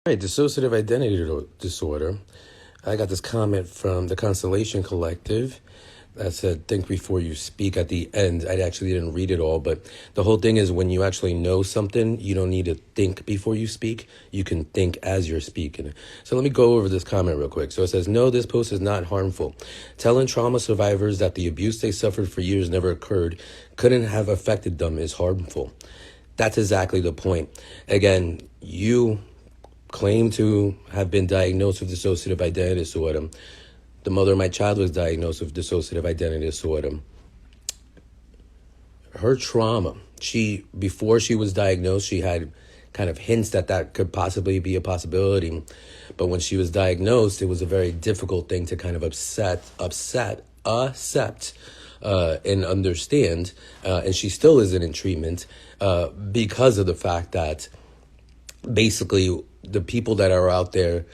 Right, dissociative identity disorder. I got this comment from the Constellation Collective that said, think before you speak at the end. I actually didn't read it all, but the whole thing is when you actually know something, you don't need to think before you speak. You can think as you're speaking. So let me go over this comment real quick. So it says, no, this post is not harmful. Telling trauma survivors that the abuse they suffered for years never occurred couldn't have affected them is harmful. That's exactly the point. Again, you claim to have been diagnosed with dissociative identity disorder. The mother of my child was diagnosed with dissociative identity disorder. Her trauma, before she was diagnosed, she had kind of hints that could possibly be a possibility. But when she was diagnosed, it was a very difficult thing to kind of accept, and understand. And she still isn't in treatment because of the fact that basically the people that are out there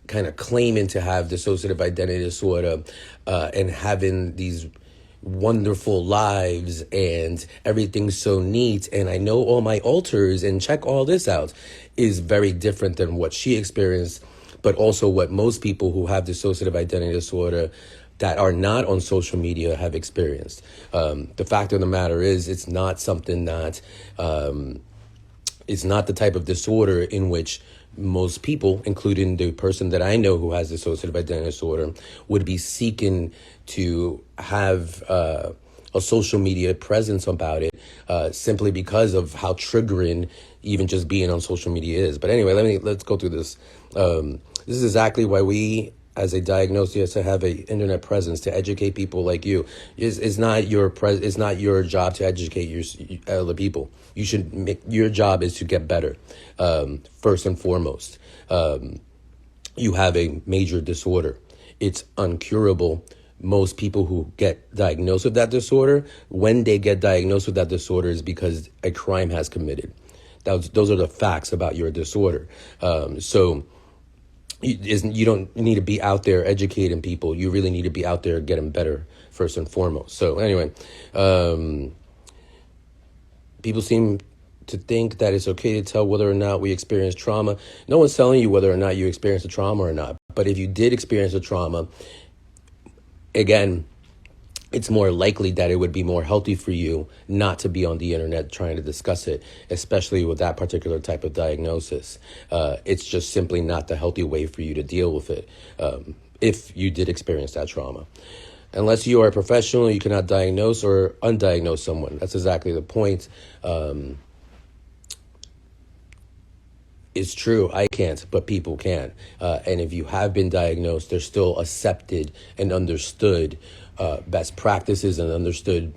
kind of claiming to have dissociative identity disorder and having these wonderful lives and everything's so neat and I know all my alters and check all this out is very different than what she experienced, but also what most people who have dissociative identity disorder that are not on social media have experienced. The fact of the matter is it's not something that it's not the type of disorder in which most people, including the person that I know who has dissociative identity disorder, would be seeking to have a social media presence about it simply because of how triggering even just being on social media is. But anyway, let's go through this. This is exactly why we, as a diagnosed, you have to have an internet presence to educate people like you. It's not your job to educate other people. Your job is to get better. First and foremost, you have a major disorder. It's uncurable. Most people who get diagnosed with that disorder, when they get diagnosed with that disorder, is because a crime has committed. Those are the facts about your disorder. So you don't need to be out there educating people. You really need to be out there getting better first and foremost. So anyway, people seem to think that it's okay to tell whether or not we experience trauma. No one's telling you whether or not you experience a trauma or not. But if you did experience a trauma, again, it's more likely that it would be more healthy for you not to be on the internet trying to discuss it, especially with that particular type of diagnosis. It's just simply not the healthy way for you to deal with it if you did experience that trauma. Unless you are a professional, you cannot diagnose or undiagnose someone. That's exactly the point. It's true, I can't, but people can. And if you have been diagnosed, there's still accepted and understood best practices and understood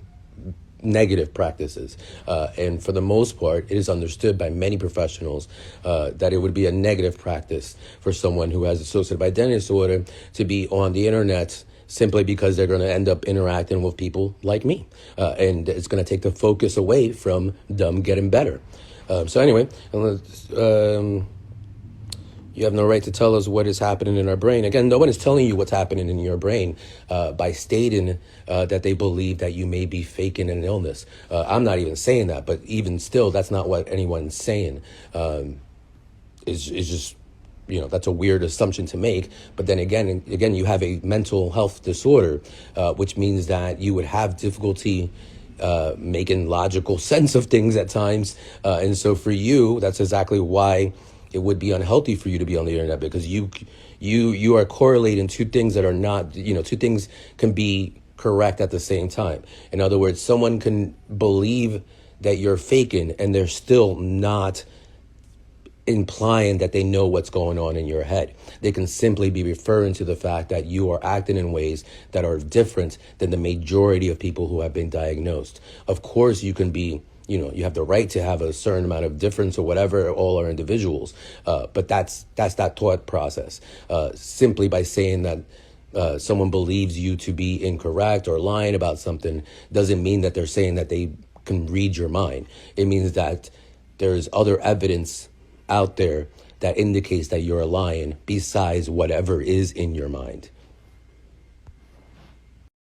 negative practices. And for the most part, it is understood by many professionals that it would be a negative practice for someone who has dissociative identity disorder to be on the internet simply because they're going to end up interacting with people like me. And it's going to take the focus away from them getting better. So anyway, you have no right to tell us what is happening in our brain. Again, no one is telling you what's happening in your brain by stating that they believe that you may be faking an illness. I'm not even saying that, but even still, that's not what anyone's saying. It's just, that's a weird assumption to make. But then again, you have a mental health disorder, which means that you would have difficulty making logical sense of things at times. And so for you, that's exactly why it would be unhealthy for you to be on the internet, because you are correlating two things that are not, two things can be correct at the same time. In other words, someone can believe that you're faking and they're still not implying that they know what's going on in your head. They can simply be referring to the fact that you are acting in ways that are different than the majority of people who have been diagnosed. Of course, you can be, you have the right to have a certain amount of difference or whatever. All are individuals. But that's that thought process. Simply by saying that someone believes you to be incorrect or lying about something doesn't mean that they're saying that they can read your mind. It means that there's other evidence out there that indicates that you're lying besides whatever is in your mind.